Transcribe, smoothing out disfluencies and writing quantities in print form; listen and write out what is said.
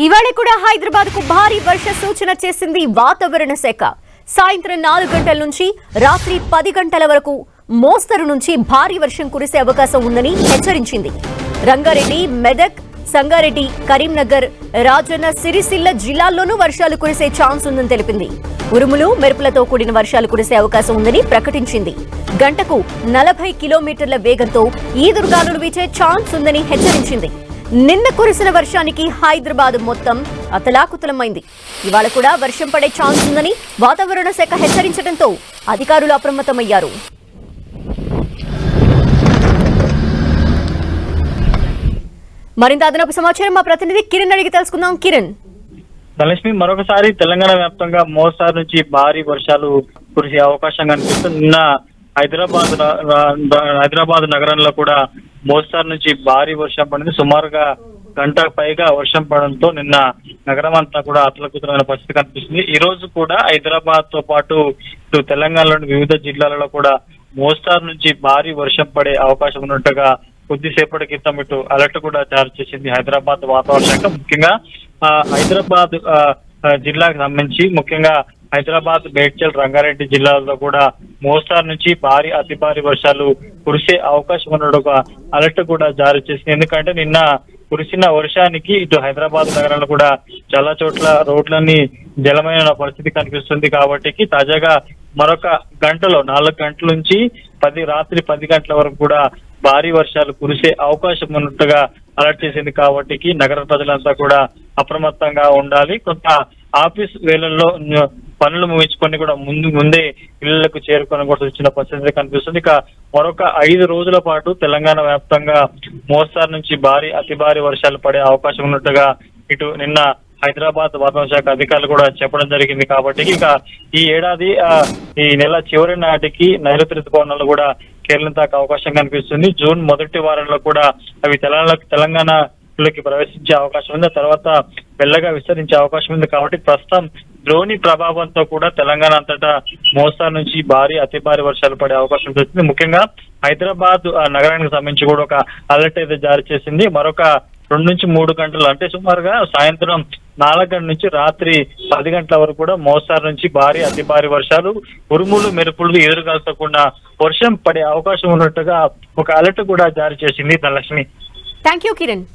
ఇవాళ కూడా హైదరాబాద్ కు భారీ వర్ష సూచన చేసింది వాతావరణ శాఖ. సాయంత్రం 4 గంటల నుంచి రాత్రి 10 గంటల వరకు మోస్తరు నుంచి భారీ వర్షం కురిసే అవకాశం ఉందని హెచ్చరించింది. రంగారెడ్డి, మెదక్, సంగారెడ్డి, కరీంనగర్, రాజన్న సిరిసిల్ల జిల్లాల్లోనూ వర్షాలు కురిసే ఛాన్స్ ఉందని తెలిపింది. ఉరుములు, మెరుపులతో కూడిన వర్షాలు కురిసే అవకాశం ఉందని ప్రకటించింది. గంటకు 40 కిలోమీటర్ల వేగంతో ఈదురుగాలులు వీచే ఛాన్స్ ఉందని హెచ్చరించింది. నిన్న కురిసిన వర్షానికి హైదరాబాద్ మొత్తం అతలాకుతలమైంది. ఇవాళ కూడా వర్షం పడే ఛాన్స్ ఉందని వాతావరణ శాఖ హెచ్చరించడంతో అధికారులు అప్రమత్తమయ్యారు. మరింత అదనపు సమాచారం మా ప్రతినిధి కిరణ్ అడిగి తెలుసుకుందాం. కిరణ్, ధనలక్ష్మి, మరొకసారి తెలంగాణ వ్యాప్తంగా మోస్తారు నుంచి భారీ వర్షాలు కురిసే అవకాశం కనిపిస్తుంది. నిన్న హైదరాబాద్ నగరంలో కూడా మోస్తారు నుంచి భారీ వర్షం పడింది. సుమారుగా గంటకు పైగా వర్షం పడడంతో నిన్న నగరం అంతా కూడా అతలకుతలమైన పరిస్థితి కనిపిస్తుంది. ఈ రోజు కూడా హైదరాబాద్ తో పాటు ఇటు తెలంగాణలోని వివిధ జిల్లాలలో కూడా మోస్తారు నుంచి భారీ వర్షం పడే అవకాశం ఉన్నట్టుగా కొద్దిసేపటి క్రితం ఇటు అలర్ట్ కూడా జారీ చేసింది హైదరాబాద్ వాతావరణ శాఖ. ముఖ్యంగా హైదరాబాద్ జిల్లాకు సంబంధించి ముఖ్యంగా హైదరాబాద్, మేడ్చల్, రంగారెడ్డి జిల్లాల్లో కూడా మోస్తారు నుంచి అతి భారీ వర్షాలు కురిసే అవకాశం ఉన్నట్టుగా అలర్ట్ కూడా జారీ చేసింది. ఎందుకంటే నిన్న కురిసిన వర్షానికి ఇటు హైదరాబాద్ నగరంలో కూడా చాలా చోట్ల రోడ్లన్నీ జలమైన పరిస్థితి కనిపిస్తుంది. కాబట్టి తాజాగా మరొక గంటలో 4 గంటల నుంచి రాత్రి 10 గంటల వరకు కూడా భారీ వర్షాలు కురిసే అవకాశం ఉన్నట్టుగా అలర్ట్ చేసింది. కాబట్టి నగర ప్రజలంతా కూడా అప్రమత్తంగా ఉండాలి. కొంత ఆఫీస్ వేళల్లో పనులు ముగించుకొని కూడా ముందే ఇళ్లకు చేరుకొని కూడా వచ్చిన పరిస్థితి కనిపిస్తుంది. ఇక మరొక 5 రోజుల పాటు తెలంగాణ వ్యాప్తంగా మోస్తారు నుంచి అతి భారీ వర్షాలు పడే అవకాశం ఉన్నట్టుగా ఇటు నిన్న హైదరాబాద్ వాతావరణ శాఖ అధికారులు కూడా చెప్పడం జరిగింది. కాబట్టి ఇక ఈ ఏడాది ఈ నెల చివరి నాటికి నైరుతి ఋతుపవనాలు కూడా కేరళం తాకే అవకాశం కనిపిస్తుంది. జూన్ మొదటి వారంలో కూడా అవి తెలంగాణలోకి ప్రవేశించే అవకాశం ఉంది. తర్వాత మెల్లగా విస్తరించే అవకాశం ఉంది. కాబట్టి ప్రస్తుతం ద్రోణి ప్రభావంతో కూడా తెలంగాణ అంతటా మోస్తారు నుంచి అతి భారీ వర్షాలు పడే అవకాశం ఉంటుంది. ముఖ్యంగా హైదరాబాద్ నగరానికి సంబంధించి కూడా ఒక అలర్ట్ అయితే జారీ చేసింది. మరొక 2 నుంచి 3 గంటలు అంటే సుమారుగా సాయంత్రం 4 గంటల నుంచి రాత్రి 10 గంటల వరకు కూడా మోస్తారు నుంచి అతి భారీ వర్షాలు, ఉరుములు, మెరుపులు ఎదురుగాల్చకుండా వర్షం పడే అవకాశం ఉన్నట్టుగా ఒక అలర్ట్ కూడా జారీ చేసింది. ధనలక్ష్మి. Thank you Kiran.